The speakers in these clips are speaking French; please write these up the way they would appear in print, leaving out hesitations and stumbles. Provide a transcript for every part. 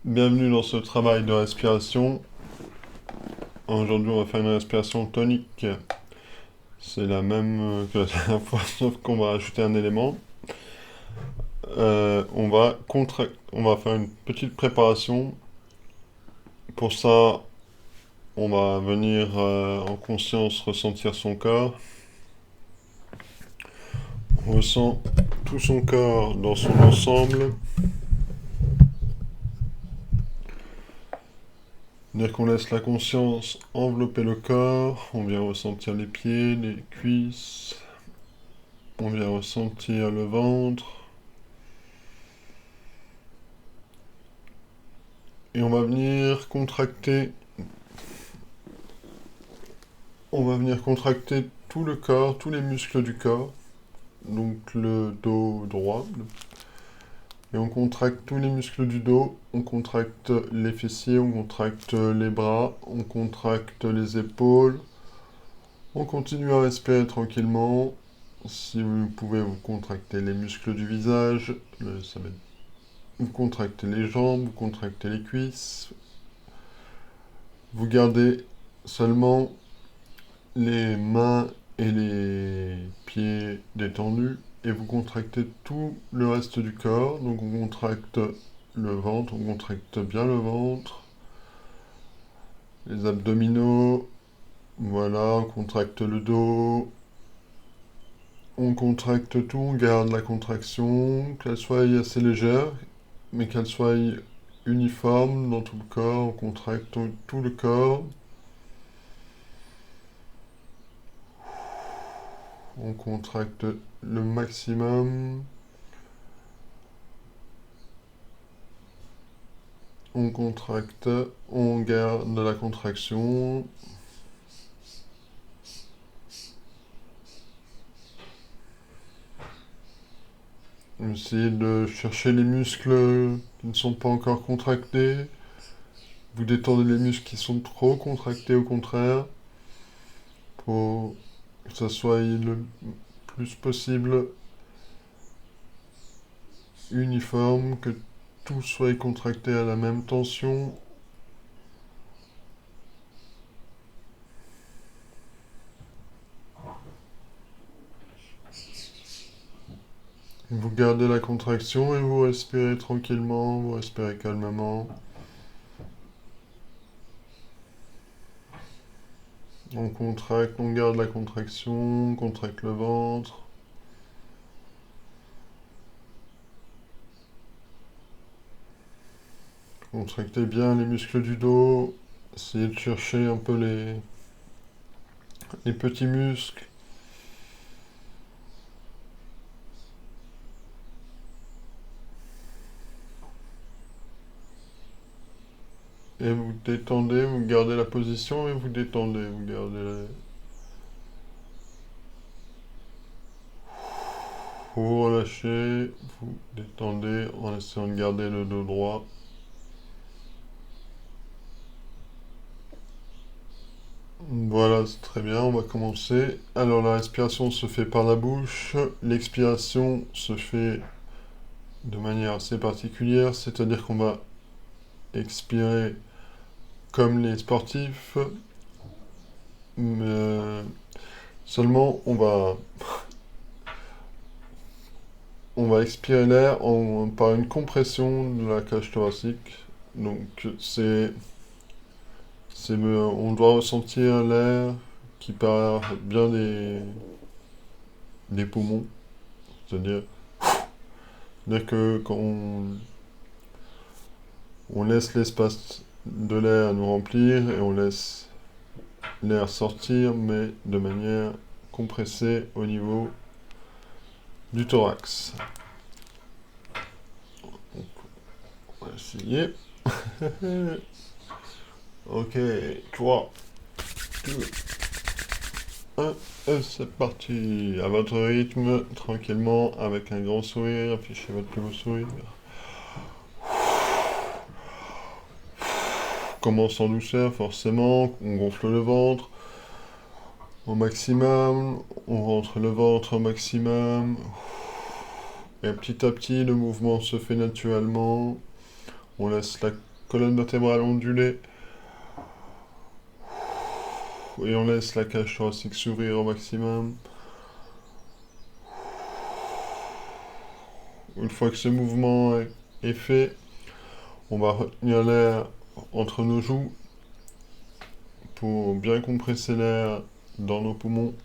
Bienvenue dans ce travail de respiration. Aujourd'hui, on va faire une respiration tonique. C'est la même que la dernière fois, sauf qu'on va ajouter un élément. On va faire une petite préparation. Pour ça, on va venir en conscience ressentir son corps. On ressent tout son corps dans son ensemble. Dès qu'on laisse la conscience envelopper le corps, on vient ressentir les pieds, les cuisses, on vient ressentir le ventre, et on va venir contracter tout le corps, tous les muscles du corps, donc le dos droit, et on contracte tous les muscles du dos, on contracte les fessiers, on contracte les bras, on contracte les épaules, on continue à respirer tranquillement. Si vous pouvez, vous contractez les muscles du visage, vous contractez les jambes, vous contractez les cuisses, vous gardez seulement les mains et les pieds détendus et vous contractez tout le reste du corps. Donc on contracte le ventre, on contracte bien le ventre, les abdominaux, voilà, on contracte le dos, on contracte tout, on garde la contraction, qu'elle soit assez légère, mais qu'elle soit uniforme dans tout le corps, on contracte tout le corps. On contracte le maximum. On contracte, on garde la contraction. Essayez de chercher les muscles qui ne sont pas encore contractés. Vous détendez les muscles qui sont trop contractés au contraire, pour que ça soit le plus possible uniforme, que tout soit contracté à la même tension. Vous gardez la contraction et vous respirez tranquillement, vous respirez calmement. On contracte, on garde la contraction, on contracte le ventre. Contractez bien les muscles du dos. Essayez de chercher un peu les petits muscles. Et vous détendez, vous gardez la position et vous détendez. Vous gardez Vous relâchez, vous détendez en essayant de garder le dos droit. Voilà, c'est très bien, on va commencer. Alors la respiration se fait par la bouche, l'expiration se fait de manière assez particulière, c'est-à-dire qu'on va expirer comme les sportifs, mais seulement on va expirer l'air par une compression de la cage thoracique. Donc on doit ressentir l'air qui part bien des poumons, c'est-à-dire que quand on laisse l'espace de l'air nous remplir et on laisse l'air sortir, mais de manière compressée au niveau du thorax. Donc, on va essayer. Ok, 3, 2, 1, et c'est parti. À votre rythme, tranquillement, avec un grand sourire, affichez votre plus beau sourire. Commence en douceur, forcément, on gonfle le ventre au maximum, on rentre le ventre au maximum, et petit à petit, le mouvement se fait naturellement. On laisse colonne vertébrale ondulée. Et on laisse la cage thoracique s'ouvrir au maximum. Une fois que ce mouvement est fait, on va retenir l'air entre nos joues pour bien compresser l'air dans nos poumons.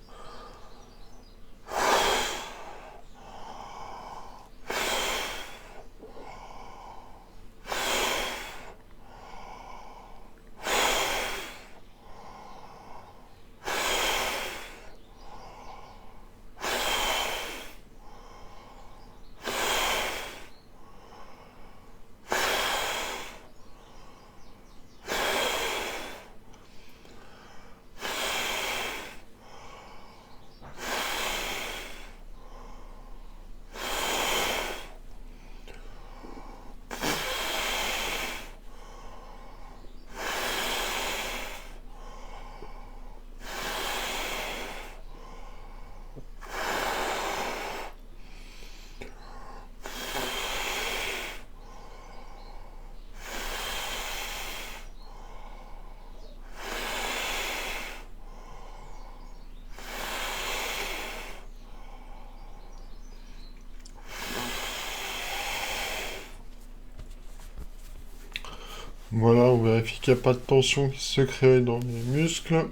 Voilà, on vérifie qu'il n'y a pas de tension qui se crée dans les muscles.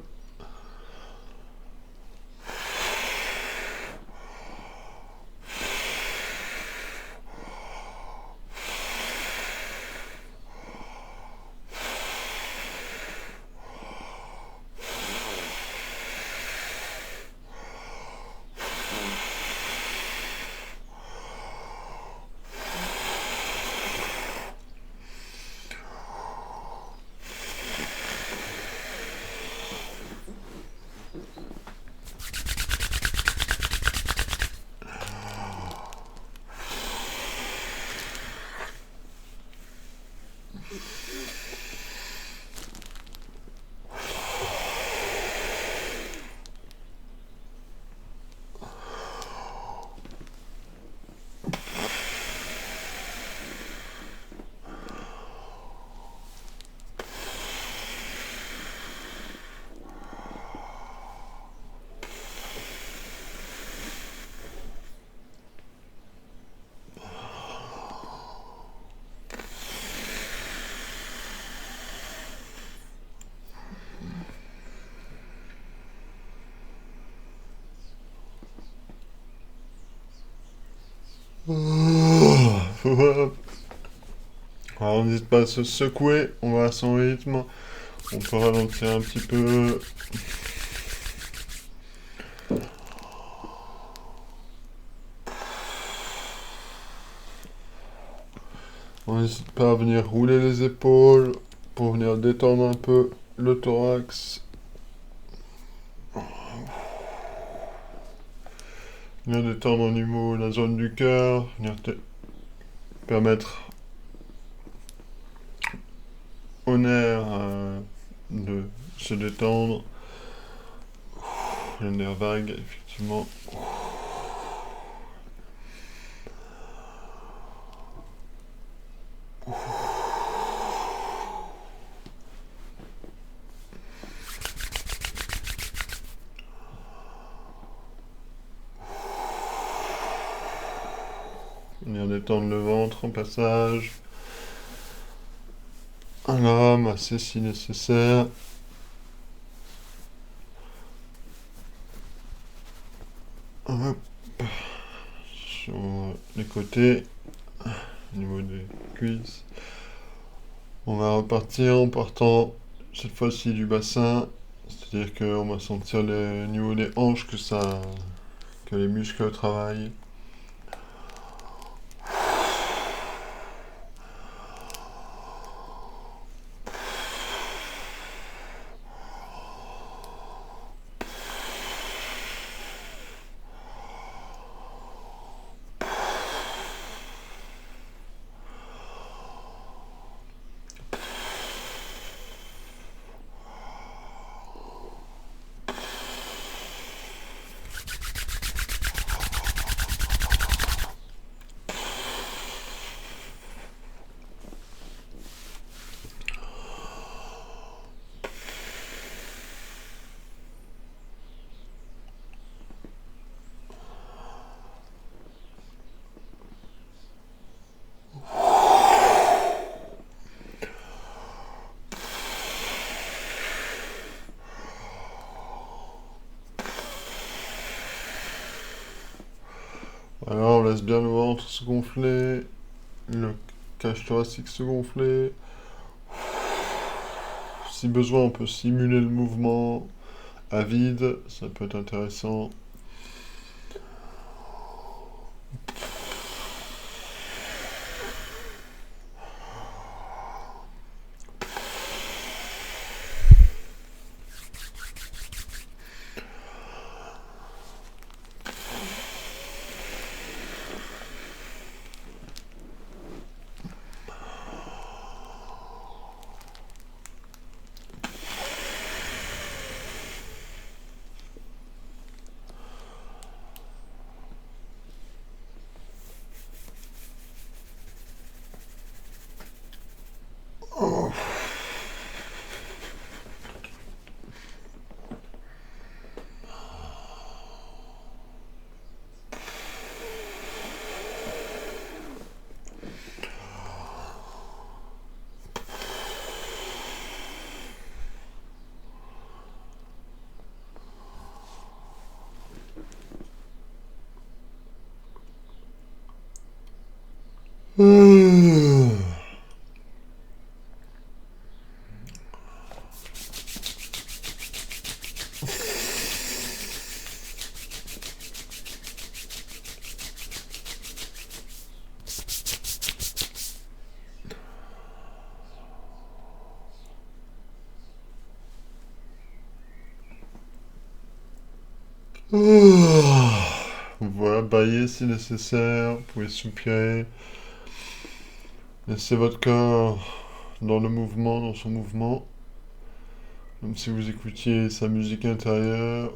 Voilà. Alors, n'hésite pas à se secouer, on va à son rythme. On peut ralentir un petit peu. On n'hésite pas à venir rouler les épaules pour venir détendre un peu le thorax. Venir détendre au niveau de la zone du cœur, venir permettre au nerf de se détendre. Le nerf vague, effectivement. Venir détendre le ventre en passage. Voilà, masser si nécessaire. Hop. Sur les côtés, au niveau des cuisses. On va repartir en partant cette fois-ci du bassin. C'est-à-dire qu'on va sentir au niveau des hanches que les muscles travaillent. laisse bien le ventre se gonfler, le cage thoracique se gonfler. Si besoin, on peut simuler le mouvement à vide, ça peut être intéressant. Voilà, baillez si nécessaire, vous pouvez soupirer. Laissez votre corps dans le mouvement, dans son mouvement. Comme si vous écoutiez sa musique intérieure.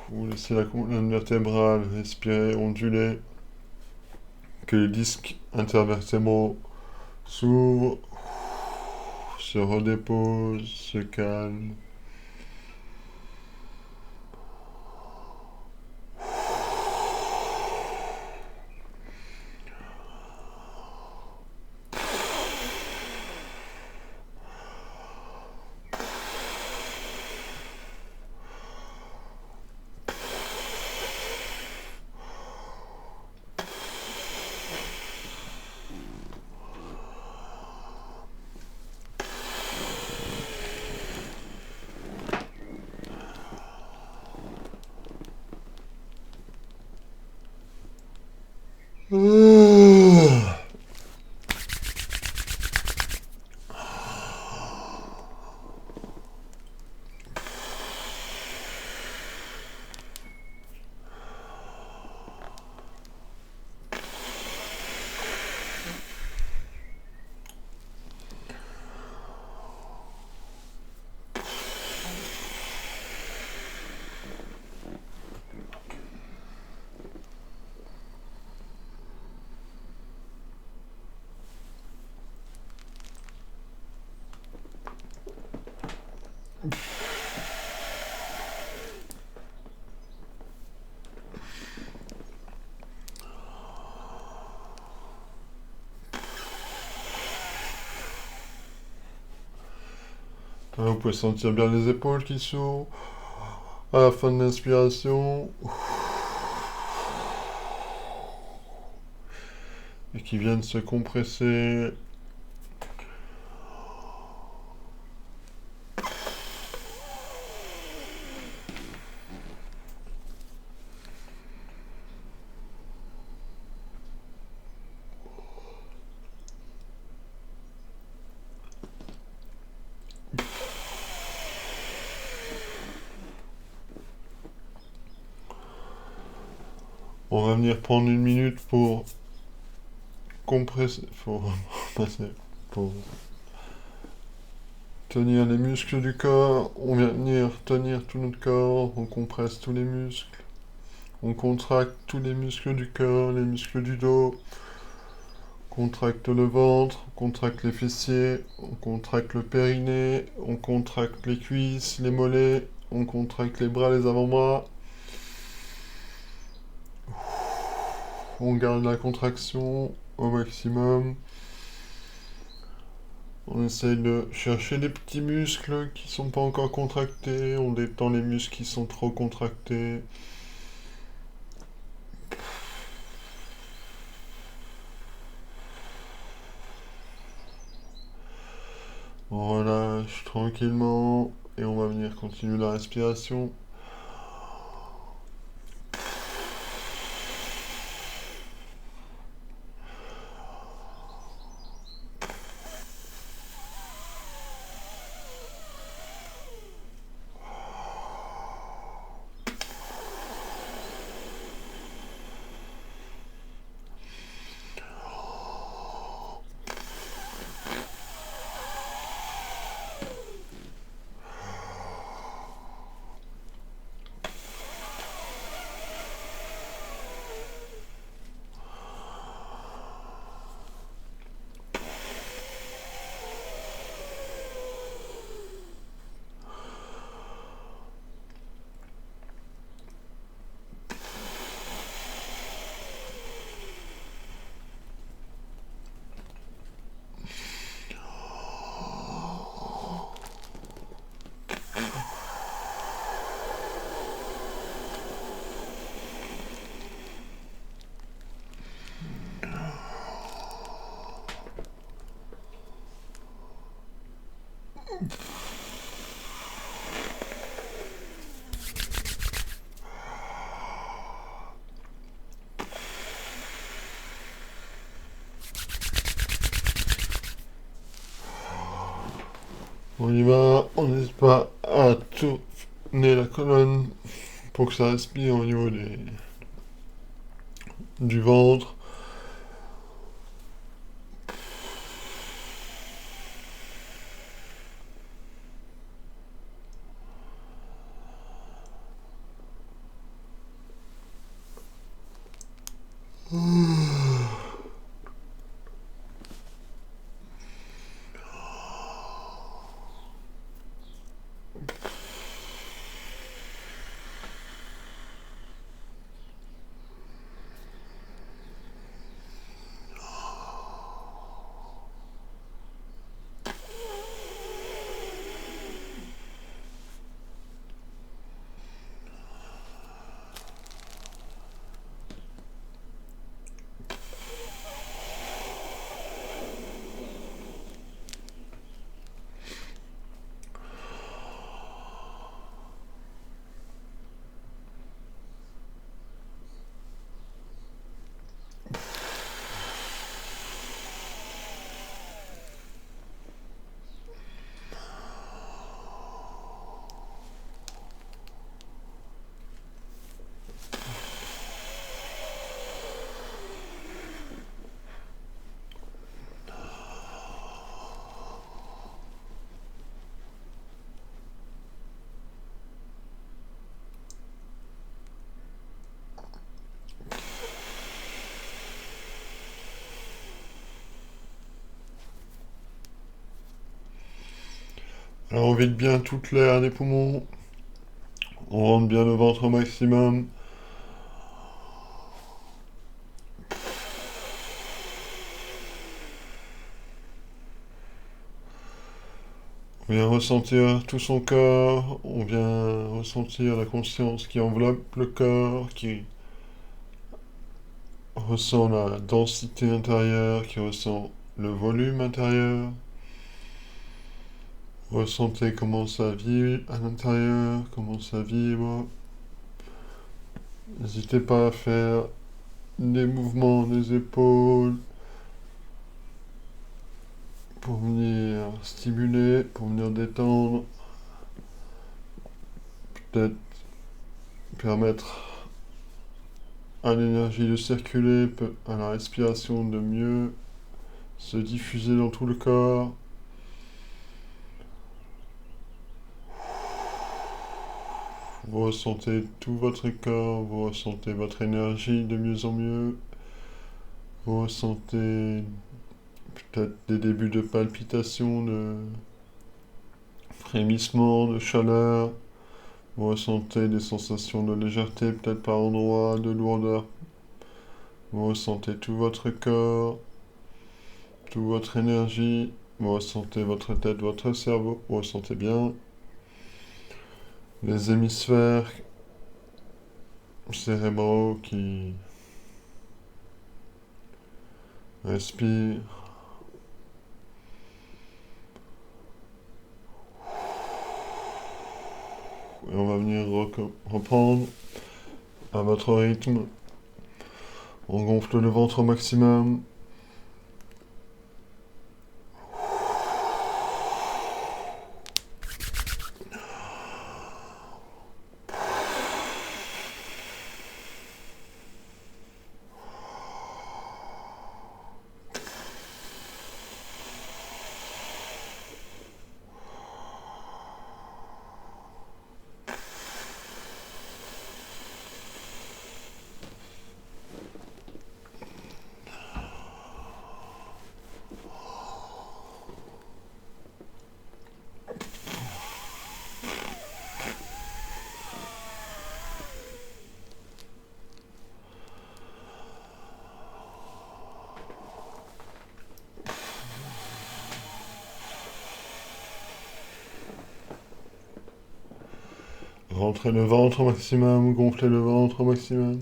Vous laissez la colonne vertébrale respirer, onduler. Que les disques intervertébraux s'ouvrent, se redéposent, se calment. Vous pouvez sentir bien les épaules qui s'ouvrent à la fin de l'inspiration et qui viennent se compresser. On va venir prendre une minute pour compresser, pour tenir les muscles du corps. On vient venir tenir tout notre corps, on compresse tous les muscles. On contracte tous les muscles du corps, les muscles du dos. On contracte le ventre, on contracte les fessiers, on contracte le périnée, on contracte les cuisses, les mollets, on contracte les bras, les avant-bras. On garde la contraction au maximum. On essaye de chercher des petits muscles qui sont pas encore contractés. On détend les muscles qui sont trop contractés. On relâche tranquillement et on va venir continuer la respiration. On y va, on n'hésite pas à tourner la colonne pour que ça respire au niveau du ventre. Alors on vide bien toute l'air des poumons. On rentre bien le ventre au maximum. On vient ressentir tout son corps. On vient ressentir la conscience qui enveloppe le corps, qui ressent la densité intérieure, qui ressent le volume intérieur. Ressentez comment ça vibre à l'intérieur, comment ça vibre. N'hésitez pas à faire des mouvements des épaules pour venir stimuler, pour venir détendre. Peut-être permettre à l'énergie de circuler, à la respiration de mieux se diffuser dans tout le corps. Vous ressentez tout votre corps, vous ressentez votre énergie de mieux en mieux. Vous ressentez peut-être des débuts de palpitations, de frémissements, de chaleur. Vous ressentez des sensations de légèreté, peut-être par endroits, de lourdeur. Vous ressentez tout votre corps, toute votre énergie. Vous ressentez votre tête, votre cerveau. Vous ressentez bien les hémisphères cérébraux qui respirent. Et on va venir reprendre à votre rythme. On gonfle le ventre au maximum. Rentrez le ventre au maximum, gonflez le ventre au maximum.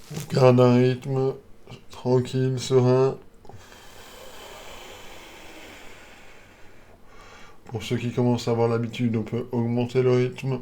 On garde un rythme tranquille, serein. Pour ceux qui commencent à avoir l'habitude, on peut augmenter le rythme.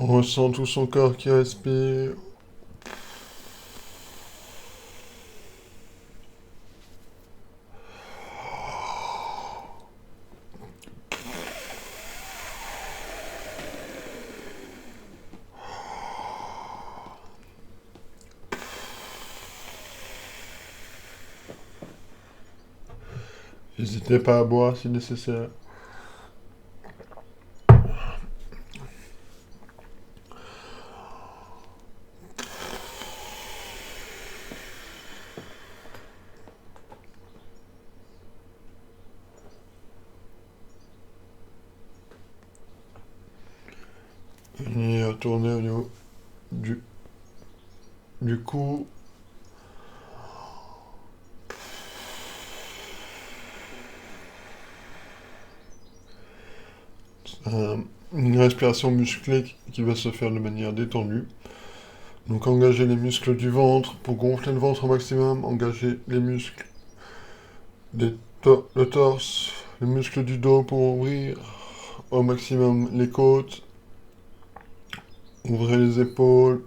On ressent tout son corps qui respire. N'hésitez pas à boire si nécessaire. Venir tourner au niveau du cou. Une respiration musclée qui va se faire de manière détendue. Donc engagez les muscles du ventre pour gonfler le ventre au maximum. Engagez les muscles le torse, les muscles du dos pour ouvrir au maximum les côtes. Ouvrez les épaules.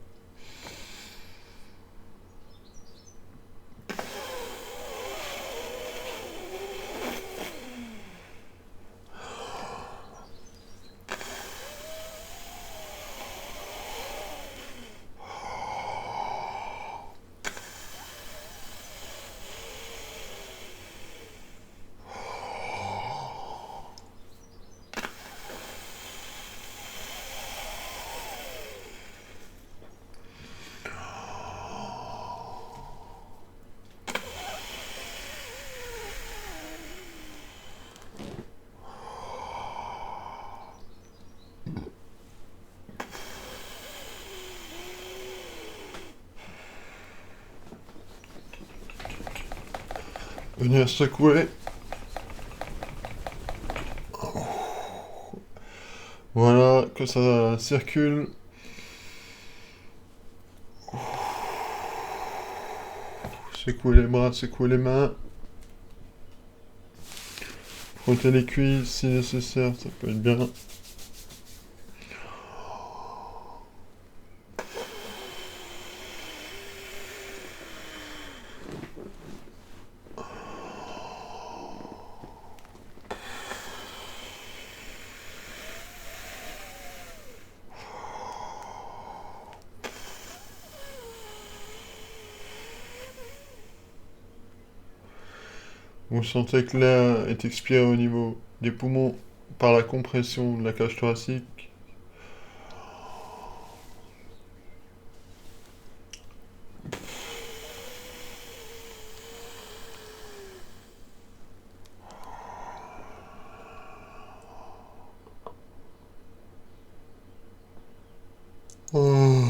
Venir secouer. Voilà, que ça circule. Secouez les bras, secouez les mains. Frotter les cuisses si nécessaire, ça peut être bien. Vous sentez que l'air est expiré au niveau des poumons par la compression de la cage thoracique. Oh.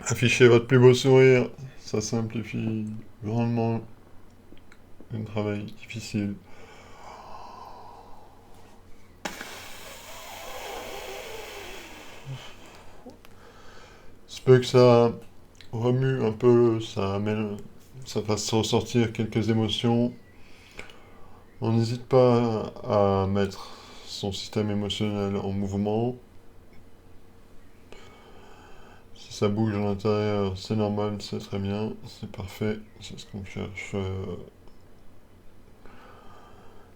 Affichez votre plus beau sourire, ça simplifie grandement un travail difficile. Se peut que ça remue un peu, ça fasse ressortir quelques émotions. On n'hésite pas à mettre son système émotionnel en mouvement. Si ça bouge à l'intérieur, c'est normal, c'est très bien, c'est parfait, c'est ce qu'on cherche.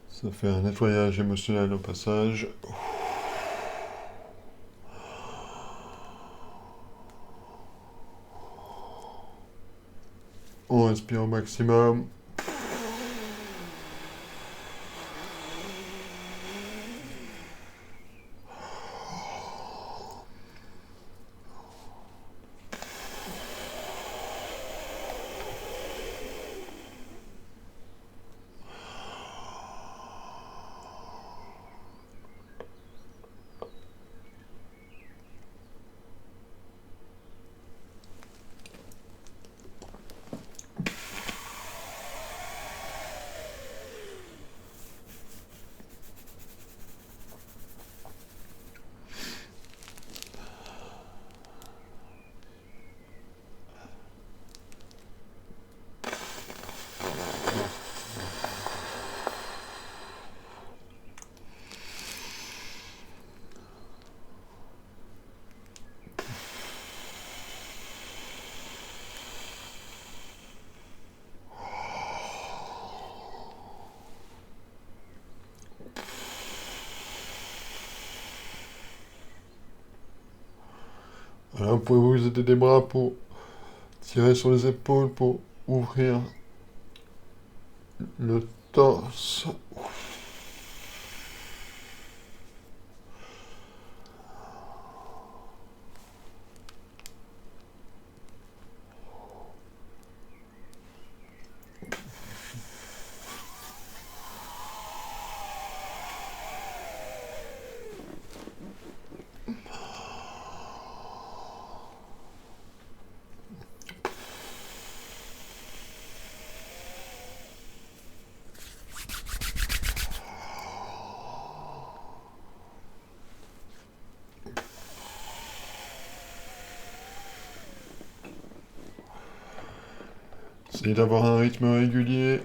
Ça fait un nettoyage émotionnel au passage. On respire au maximum. Voilà, vous pouvez vous aider des bras pour tirer sur les épaules pour ouvrir le torse. Essayez d'avoir un rythme régulier.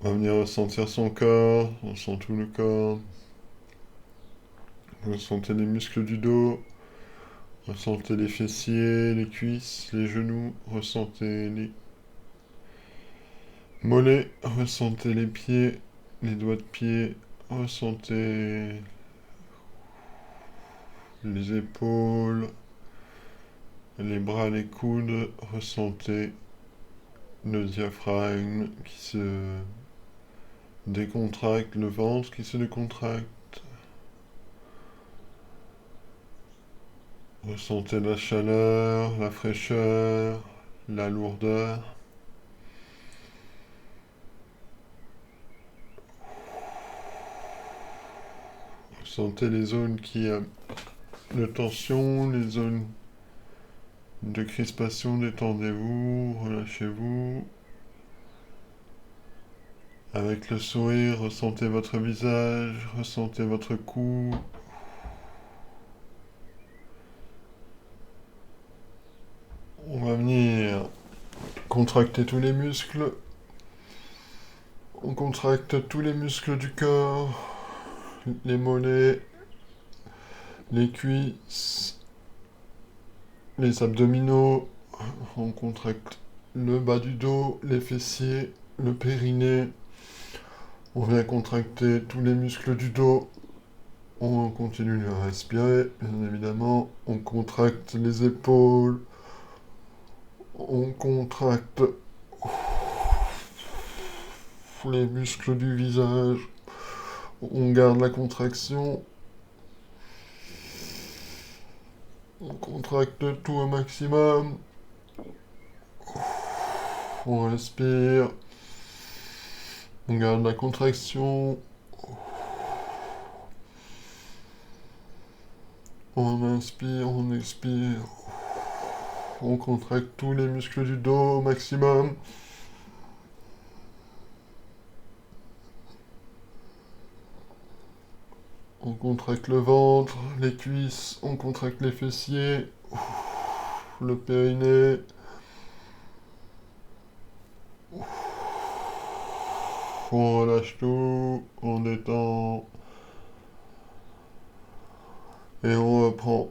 On va venir ressentir son corps, on sent tout le corps. Vous sentez les muscles du dos Ressentez les fessiers, les cuisses, les genoux, ressentez les mollets, ressentez les pieds, les doigts de pied, ressentez les épaules, les bras, les coudes, ressentez le diaphragme qui se décontracte, le ventre qui se décontracte. Ressentez la chaleur, la fraîcheur, la lourdeur. Ressentez les zones qui ont de tension, les zones de crispation, détendez-vous, relâchez-vous. Avec le sourire, ressentez votre visage, ressentez votre cou. On va venir contracter tous les muscles. On contracte tous les muscles du corps, les mollets, les cuisses, les abdominaux. On contracte le bas du dos, les fessiers, le périnée. On vient contracter tous les muscles du dos. On continue à respirer, bien évidemment. On contracte les épaules. On contracte les muscles du visage. On garde la contraction. On contracte tout au maximum. On respire. On garde la contraction. On inspire, on expire. On contracte tous les muscles du dos au maximum. On contracte le ventre, les cuisses, on contracte les fessiers, le périnée. On relâche tout, on détend. Et on reprend.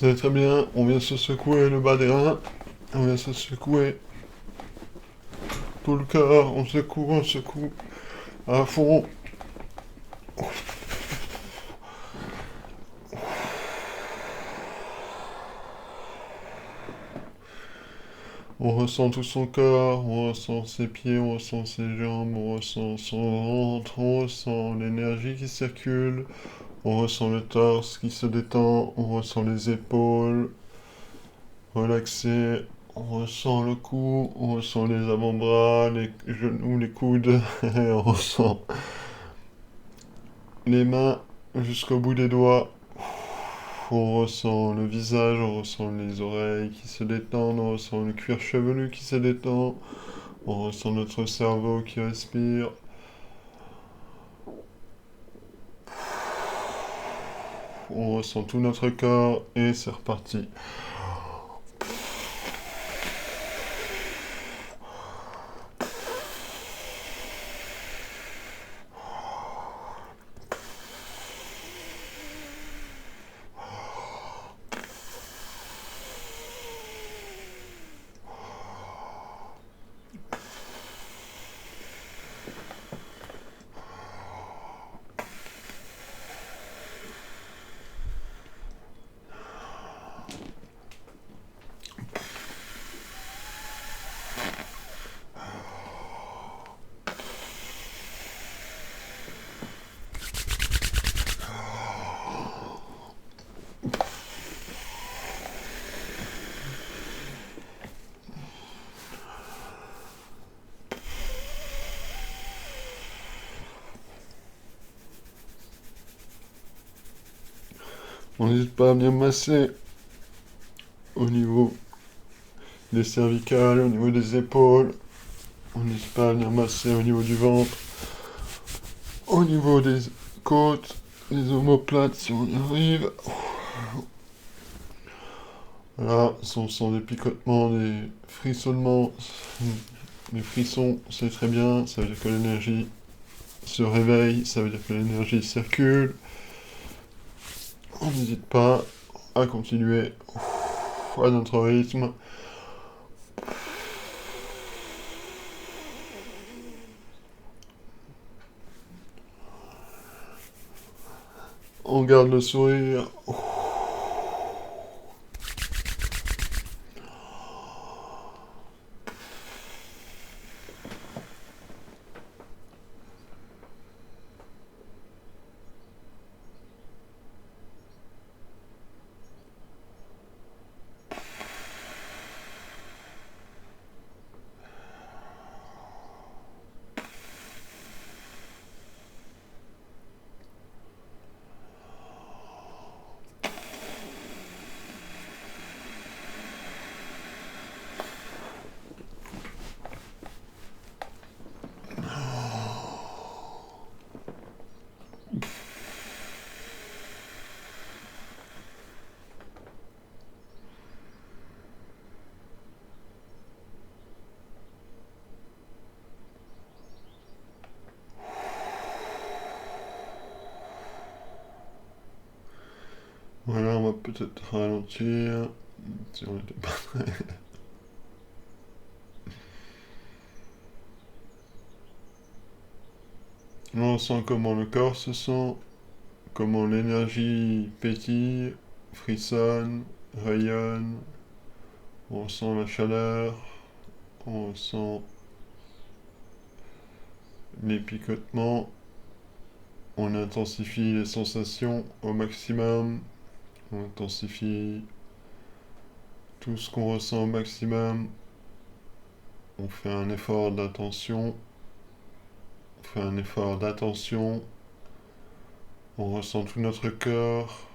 C'est très bien, on vient se secouer le bas des reins, on vient se secouer tout le corps, on secoue à fond. On ressent tout son corps, on ressent ses pieds, on ressent ses jambes, on ressent son ventre, on ressent l'énergie qui circule, on ressent le torse qui se détend, on ressent les épaules relaxées, on ressent le cou, on ressent les avant-bras, les genoux, les coudes, on ressent les mains jusqu'au bout des doigts. On ressent le visage, on ressent les oreilles qui se détendent, on ressent le cuir chevelu qui se détend, on ressent notre cerveau qui respire. On ressent tout notre corps et c'est reparti. On n'hésite pas à bien masser au niveau des cervicales, au niveau des épaules. On n'hésite pas à venir masser au niveau du ventre, au niveau des côtes, des omoplates si on y arrive. Voilà, si on sent des picotements, des frissonnements, des frissons, c'est très bien, ça veut dire que l'énergie se réveille, ça veut dire que l'énergie circule. On n'hésite pas à continuer à notre rythme. On garde le sourire. Voilà, on va peut-être ralentir. Si on n'était pas très... On sent comment le corps se sent, comment l'énergie pétille, frissonne, rayonne. On sent la chaleur, on sent les picotements. On intensifie les sensations au maximum. On intensifie tout ce qu'on ressent au maximum. On fait un effort d'attention. On fait un effort d'attention. On ressent tout notre corps,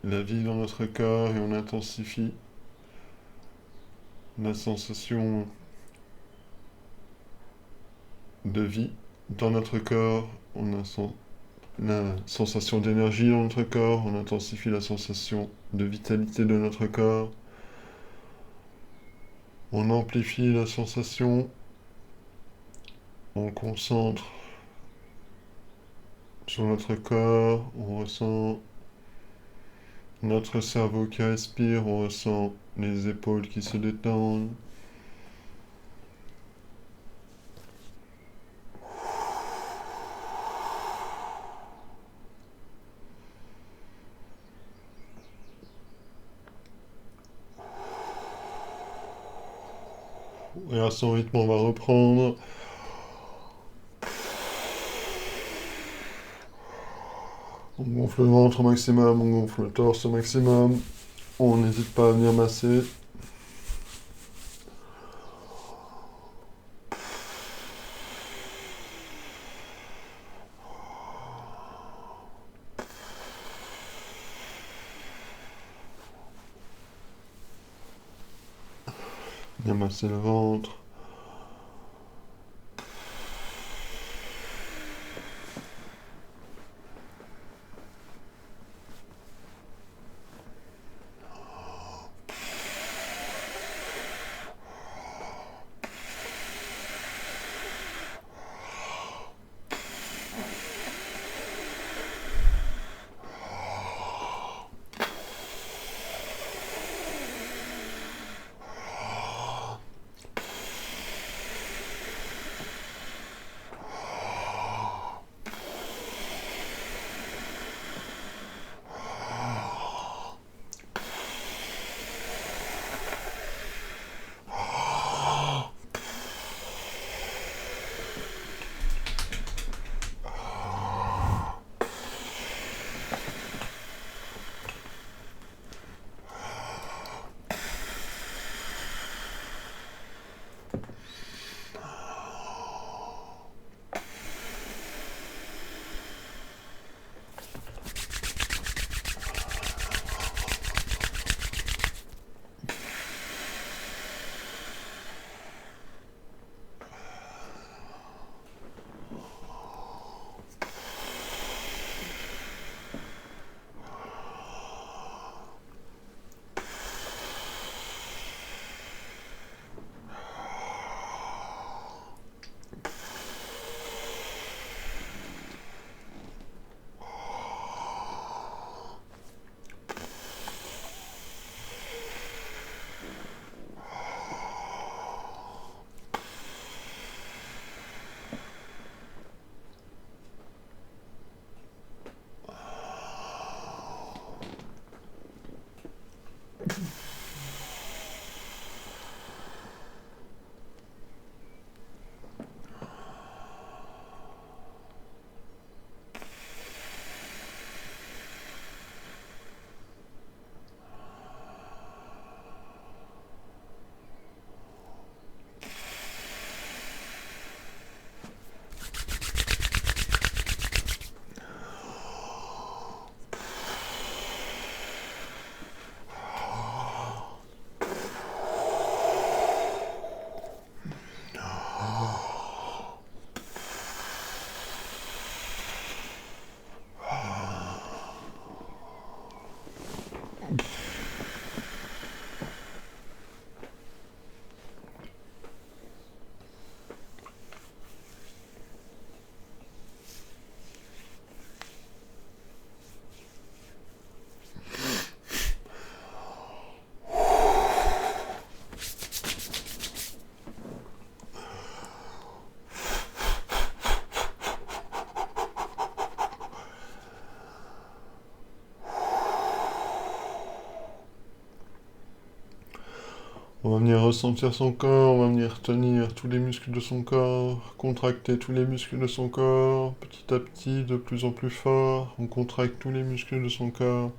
la vie dans notre corps et on intensifie la sensation de vie dans notre corps. On a la sensation d'énergie dans notre corps. On intensifie la sensation de vitalité de notre corps. On amplifie la sensation. On concentre sur notre corps. On ressent notre cerveau qui respire. On ressent les épaules qui se détendent. Et à son rythme, on va reprendre. On gonfle le ventre au maximum, on gonfle le torse au maximum. On n'hésite pas à venir masser. Bien masser le ventre. On va venir ressentir son corps, on va venir tenir tous les muscles de son corps, contracter tous les muscles de son corps, petit à petit, de plus en plus fort. On contracte tous les muscles de son corps,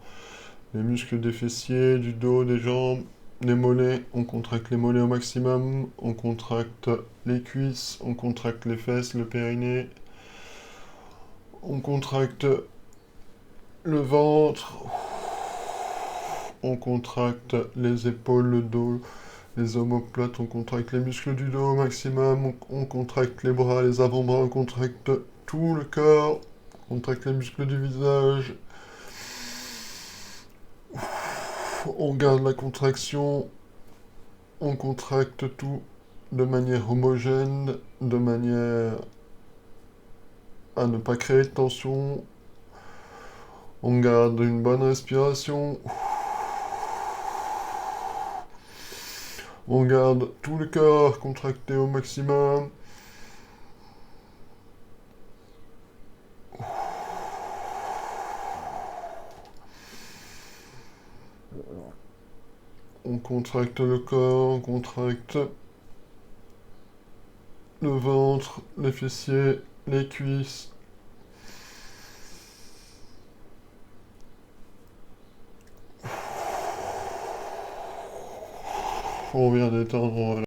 les muscles des fessiers, du dos, des jambes, des mollets. On contracte les mollets au maximum, on contracte les cuisses, on contracte les fesses, le périnée. On contracte le ventre, on contracte les épaules, le dos, les omoplates, on contracte les muscles du dos au maximum, on contracte les bras, les avant-bras, on contracte tout le corps, on contracte les muscles du visage. On garde la contraction, on contracte tout de manière homogène, de manière à ne pas créer de tension. On garde une bonne respiration. On garde tout le corps contracté au maximum. On contracte le corps, on contracte le ventre, les fessiers, les cuisses. On vient détendre